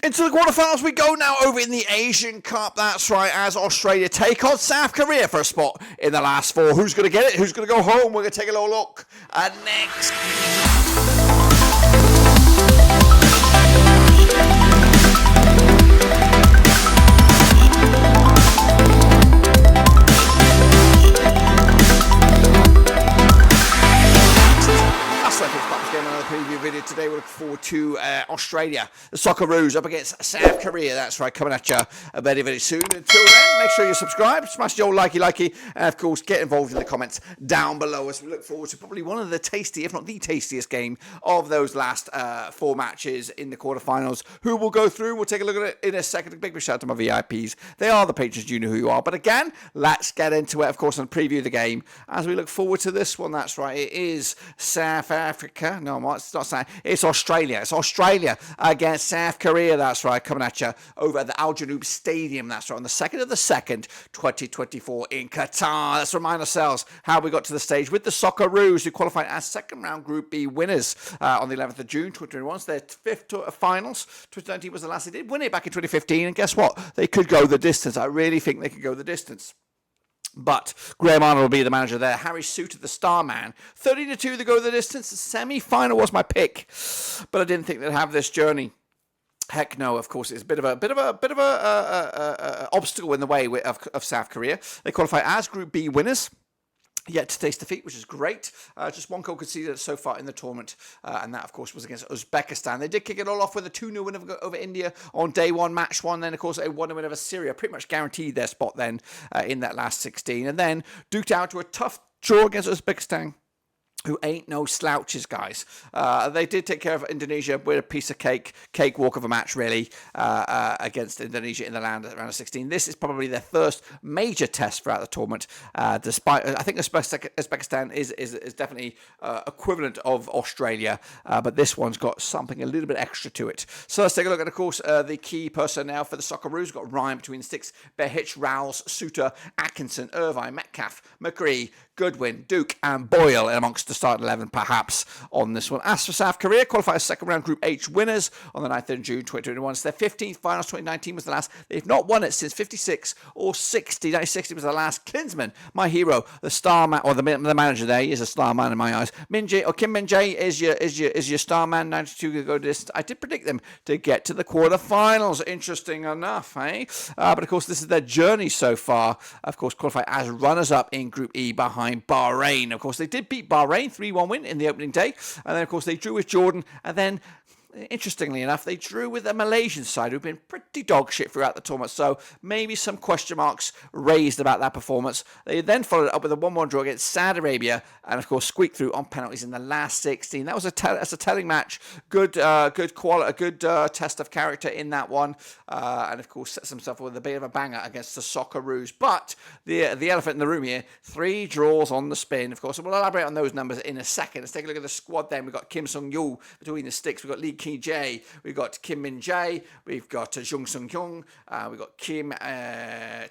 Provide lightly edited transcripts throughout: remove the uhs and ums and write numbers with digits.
Into the quarterfinals we go now over in the Asian Cup. That's right, as Australia take on South Korea for a spot in the last four. Who's going to get it? Who's going to go home? We're going to take a little look at next. Preview video today. We look forward to Australia, the Socceroos up against South Korea. That's right, coming at you very, very soon. Until then, make sure you subscribe, smash the old likey, and of course, get involved in the comments down below as we look forward to probably one of the tasty, if not the tastiest game of those last four matches in the quarterfinals. Who will go through? We'll take a look at it in a second. A big shout out to my VIPs. They are the patrons. You know who you are. But again, let's get into it, of course, and preview the game as we look forward to this one. That's right. It is South Africa. No, it's not South. It's Australia. It's Australia against South Korea. That's right. Coming at you over at the Al Janoub Stadium. That's right. On the 2nd of the 2nd, 2024 in Qatar. Let's remind ourselves how we got to the stage with the Socceroos, who qualified as second round Group B winners on the 11th of June, 2021. So their fifth tour of finals. 2019 was the last they did. Win it back in 2015. And guess what? They could go the distance. I really think they could go the distance. But Graham Arnold will be the manager there. Harry Souttar, the star man. 30-2 to go the distance. The semi-final was my pick, but I didn't think they'd have this journey. Heck no, of course, it's a bit of a obstacle in the way of South Korea. They qualify as Group B winners. Yet to taste defeat, which is great. Just one goal conceded so far in the tournament, and that, of course, was against Uzbekistan. They did kick it all off with a 2-0 win over India on day one, match one. Then, of course, a 1-0 win over Syria. Pretty much guaranteed their spot then in that last 16. And then duked out to a tough draw against Uzbekistan, who ain't no slouches, guys. They did take care of Indonesia with a piece of cakewalk of a match, really, against Indonesia in the round of 16. This is probably their first major test throughout the tournament, despite, I think Uzbekistan is definitely equivalent of Australia, but this one's got something a little bit extra to it. So let's take a look at, of course, the key personnel for the Socceroos. We've got Ryan between the sticks, Behich, Rowles, Souttar, Atkinson, Irvine, Metcalf, McCree, Goodwin, Duke, and Boyle amongst the start 11, perhaps, on this one. As for South Korea, qualified as second round Group H winners on the 9th of June 2021. It's their 15th finals. 2019 was the last. They've not won it since 56 or 60. 1960 was the last. Klinsmann, my hero, the star man, or the manager there, he is a star man in my eyes. Kim Min-jae is your star man. 92 to go distance. I did predict them to get to the quarterfinals. Interesting enough, eh? But of course, this is their journey so far. Of course, qualified as runners up in Group E behind Bahrain. Of course, they did beat Bahrain 3-1 win in the opening day, and then of course they drew with Jordan, and then interestingly enough, they drew with a Malaysian side who've been pretty dog shit throughout the tournament, so maybe some question marks raised about that performance. They then followed it up with a 1-1 draw against Saudi Arabia, and of course squeaked through on penalties in the last 16. That was that's a telling match. Good quality, a good test of character in that one, and of course sets himself with a bit of a banger against the Socceroos. But the elephant in the room here, 3 draws on the spin. Of course, we'll elaborate on those numbers in a second. Let's take a look at the squad then. We've got Kim Sung-yul between the sticks. We've got Lee Ki-jae, we've got Kim Min-jae, we've got Jung Sung-hyung, we've got Kim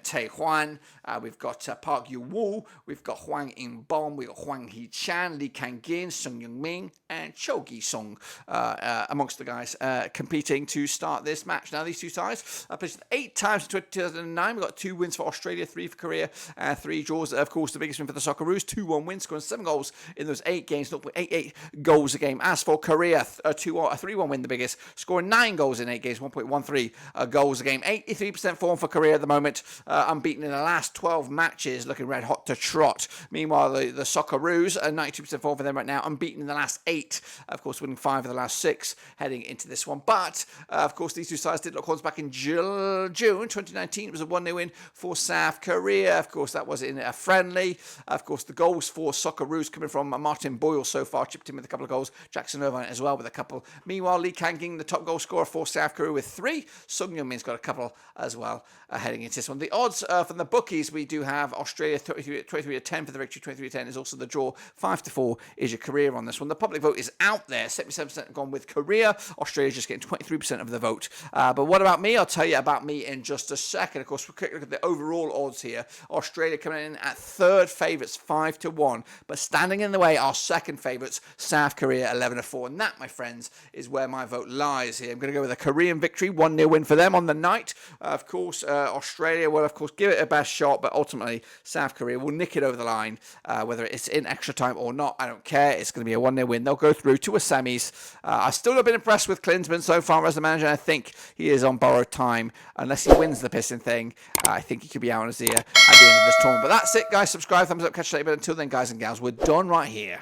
Tae-hwan, we've got Park Yu-woo, we've got Hwang In-bom, we've got Hwang Hee-chan, Lee Kang-gin, Sung Young-min, and Cho Gi-sung amongst the guys competing to start this match. Now, these two sides played 8 times in 2009. We've got 2 wins for Australia, 3 for Korea, 3 draws. Of course, the biggest win for the Socceroos, 2-1 wins, scoring 7 goals in those 8 games, 0.88 goals a game. As for Korea, a 3-1 win, the biggest, scoring 9 goals in 8 games, 1.13 goals a game. 83% form for Korea at the moment, unbeaten in the last 12 matches, looking red hot to trot. Meanwhile, the Socceroos, 92% form for them right now, unbeaten in the last 8, of course, winning 5 of the last 6 heading into this one. But, of course, these two sides did lock horns back in June 2019. It was a 1-0 win for South Korea. Of course, that was in a friendly. Of course, the goals for Socceroos coming from Martin Boyle so far, chipped in with a couple of goals. Jackson Irvine as well with a couple. Meanwhile, Lee Kang-gin, the top goal scorer for South Korea with 3. Sung Young-min's got a couple as well heading into this one. The odds from the bookies, we do have Australia 23-10 for the victory, 23-10 is also the draw. 5-4 is your Korea on this one. The public vote is out there. 77% gone with Korea. Australia's just getting 23% of the vote. But what about me? I'll tell you about me in just a second. Of course, we'll quick look at the overall odds here. Australia coming in at third favourites, 5-1. But standing in the way, our second favourites, South Korea, 11-4. And that, my friends, is where where my vote lies here. I'm going to go with a Korean victory, 1-0 win for them on the night. Of course, Australia will, of course, give it a best shot, but ultimately South Korea will nick it over the line, whether it's in extra time or not. I don't care. It's going to be a 1-0 win. They'll go through to a semis. I've still not been impressed with Klinsmann so far as a manager. I think he is on borrowed time. Unless he wins the pissing thing, I think he could be out on his ear at the end of this tournament. But that's it, guys. Subscribe, thumbs up, catch you later. But until then, guys and gals, we're done right here.